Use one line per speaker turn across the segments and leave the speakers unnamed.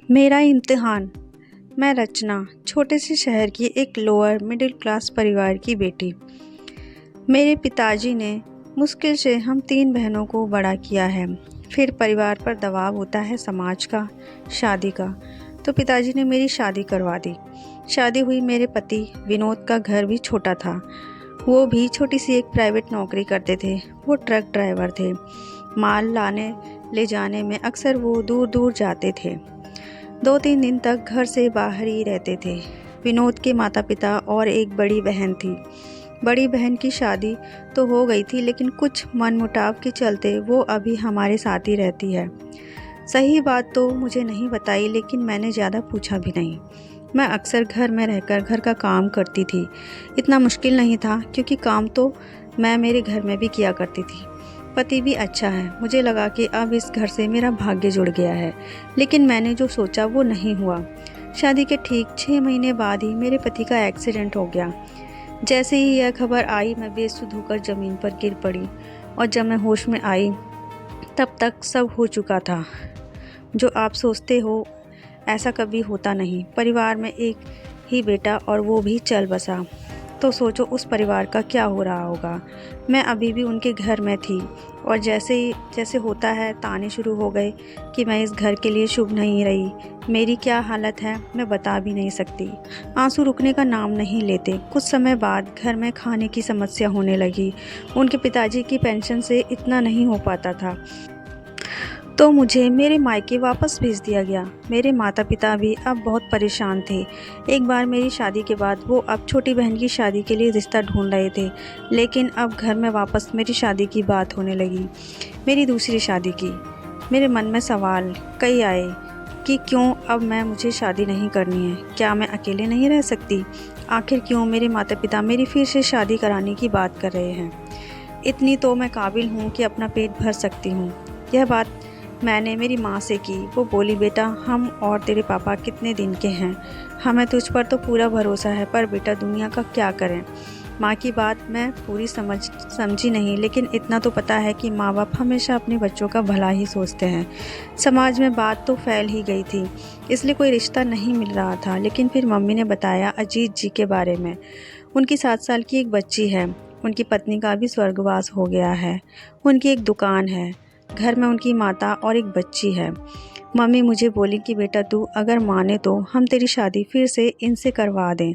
मेरा इम्तिहान। मैं रचना, छोटे से शहर की एक लोअर मिडिल क्लास परिवार की बेटी। मेरे पिताजी ने मुश्किल से हम 3 बहनों को बड़ा किया है। फिर परिवार पर दबाव होता है समाज का, शादी का, तो पिताजी ने मेरी शादी करवा दी। शादी हुई, मेरे पति विनोद का घर भी छोटा था। वो भी छोटी सी एक प्राइवेट नौकरी करते थे। वो ट्रक ड्राइवर थे। माल लाने ले जाने में अक्सर वो दूर दूर जाते थे। 2-3 दिन तक घर से बाहर ही रहते थे। विनोद के माता पिता और एक बड़ी बहन थी। बड़ी बहन की शादी तो हो गई थी, लेकिन कुछ मनमुटाव के चलते वो अभी हमारे साथ ही रहती है। सही बात तो मुझे नहीं बताई, लेकिन मैंने ज़्यादा पूछा भी नहीं। मैं अक्सर घर में रहकर घर का काम करती थी। इतना मुश्किल नहीं था, क्योंकि काम तो मैं मेरे घर में भी किया करती थी। पति भी अच्छा है। मुझे लगा कि अब इस घर से मेरा भाग्य जुड़ गया है, लेकिन मैंने जो सोचा वो नहीं हुआ। शादी के ठीक 6 महीने बाद ही मेरे पति का एक्सीडेंट हो गया। जैसे ही यह खबर आई, मैं बेसुध होकर ज़मीन पर गिर पड़ी, और जब मैं होश में आई तब तक सब हो चुका था। जो आप सोचते हो ऐसा कभी होता नहीं। परिवार में एक ही बेटा, और वो भी चल बसा, तो सोचो उस परिवार का क्या हो रहा होगा। मैं अभी भी उनके घर में थी, और जैसे होता है ताने शुरू हो गए कि मैं इस घर के लिए शुभ नहीं रही। मेरी क्या हालत है मैं बता भी नहीं सकती। आंसू रुकने का नाम नहीं लेते। कुछ समय बाद घर में खाने की समस्या होने लगी। उनके पिताजी की पेंशन से इतना नहीं हो पाता था, तो मुझे मेरे मायके वापस भेज दिया गया। मेरे माता पिता भी अब बहुत परेशान थे। एक बार मेरी शादी के बाद वो अब छोटी बहन की शादी के लिए रिश्ता ढूंढ रहे थे, लेकिन अब घर में वापस मेरी शादी की बात होने लगी। मेरी दूसरी शादी की। मेरे मन में सवाल कई आए कि क्यों अब मुझे शादी नहीं करनी है। क्या मैं अकेले नहीं रह सकती? आखिर क्यों मेरे माता पिता मेरी फिर से शादी कराने की बात कर रहे हैं? इतनी तो मैं काबिल हूँ कि अपना पेट भर सकती हूँ। यह बात मैंने मेरी माँ से की। वो बोली, बेटा हम और तेरे पापा कितने दिन के हैं, हमें तुझ पर तो पूरा भरोसा है, पर बेटा दुनिया का क्या करें। माँ की बात मैं पूरी समझी नहीं, लेकिन इतना तो पता है कि माँ बाप हमेशा अपने बच्चों का भला ही सोचते हैं। समाज में बात तो फैल ही गई थी, इसलिए कोई रिश्ता नहीं मिल रहा था। लेकिन फिर मम्मी ने बताया अजीत जी के बारे में। उनकी 7 साल की एक बच्ची है। उनकी पत्नी का भी स्वर्गवास हो गया है। उनकी एक दुकान है। घर में उनकी माता और एक बच्ची है। मम्मी मुझे बोली कि बेटा तू अगर माने तो हम तेरी शादी फिर से इनसे करवा दें।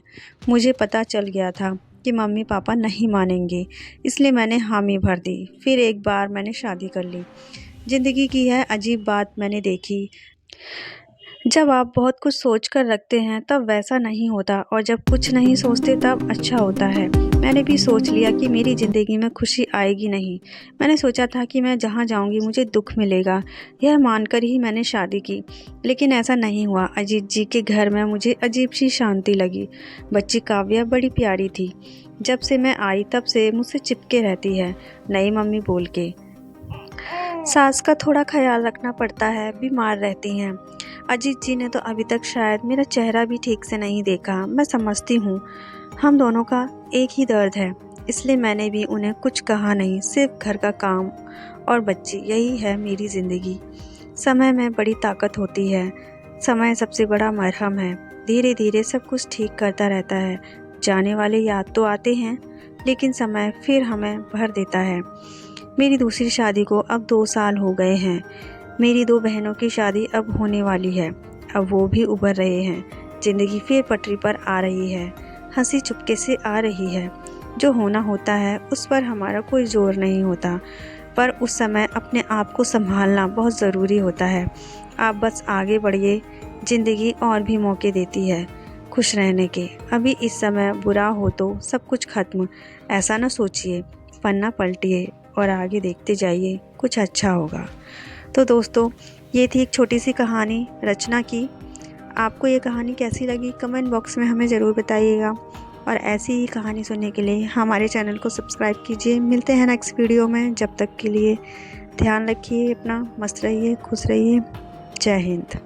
मुझे पता चल गया था कि मम्मी पापा नहीं मानेंगे, इसलिए मैंने हामी भर दी। फिर एक बार मैंने शादी कर ली। ज़िंदगी की यह अजीब बात मैंने देखी। जब आप बहुत कुछ सोच कर रखते हैं तब वैसा नहीं होता, और जब कुछ नहीं सोचते तब अच्छा होता है। मैंने भी सोच लिया कि मेरी ज़िंदगी में खुशी आएगी नहीं। मैंने सोचा था कि मैं जहाँ जाऊँगी मुझे दुख मिलेगा। यह मानकर ही मैंने शादी की, लेकिन ऐसा नहीं हुआ। अजीत जी के घर में मुझे अजीब सी शांति लगी। बच्ची काव्या बड़ी प्यारी थी। जब से मैं आई तब से मुझसे चिपके रहती है, नई मम्मी बोल के। सास का थोड़ा ख्याल रखना पड़ता है, बीमार रहती हैं। अजीत जी ने तो अभी तक शायद मेरा चेहरा भी ठीक से नहीं देखा। मैं समझती हूँ हम दोनों का एक ही दर्द है, इसलिए मैंने भी उन्हें कुछ कहा नहीं। सिर्फ घर का काम और बच्ची, यही है मेरी ज़िंदगी। समय में बड़ी ताकत होती है। समय सबसे बड़ा मरहम है। धीरे धीरे सब कुछ ठीक करता रहता है। जाने वाले याद तो आते हैं, लेकिन समय फिर हमें भर देता है। मेरी दूसरी शादी को अब 2 साल हो गए हैं। मेरी 2 बहनों की शादी अब होने वाली है। अब वो भी उभर रहे हैं। ज़िंदगी फिर पटरी पर आ रही है। हंसी चुपके से आ रही है। जो होना होता है उस पर हमारा कोई जोर नहीं होता, पर उस समय अपने आप को संभालना बहुत ज़रूरी होता है। आप बस आगे बढ़िए। ज़िंदगी और भी मौके देती है खुश रहने के। अभी इस समय बुरा हो तो सब कुछ खत्म, ऐसा ना सोचिए। पन्ना पलटिए और आगे देखते जाइए, कुछ अच्छा होगा। तो दोस्तों, ये थी एक छोटी सी कहानी रचना की। आपको ये कहानी कैसी लगी कमेंट बॉक्स में हमें ज़रूर बताइएगा, और ऐसी ही कहानी सुनने के लिए हमारे चैनल को सब्सक्राइब कीजिए। मिलते हैं नेक्स्ट वीडियो में। जब तक के लिए ध्यान रखिए अपना, मस्त रहिए, खुश रहिए। जय हिंद।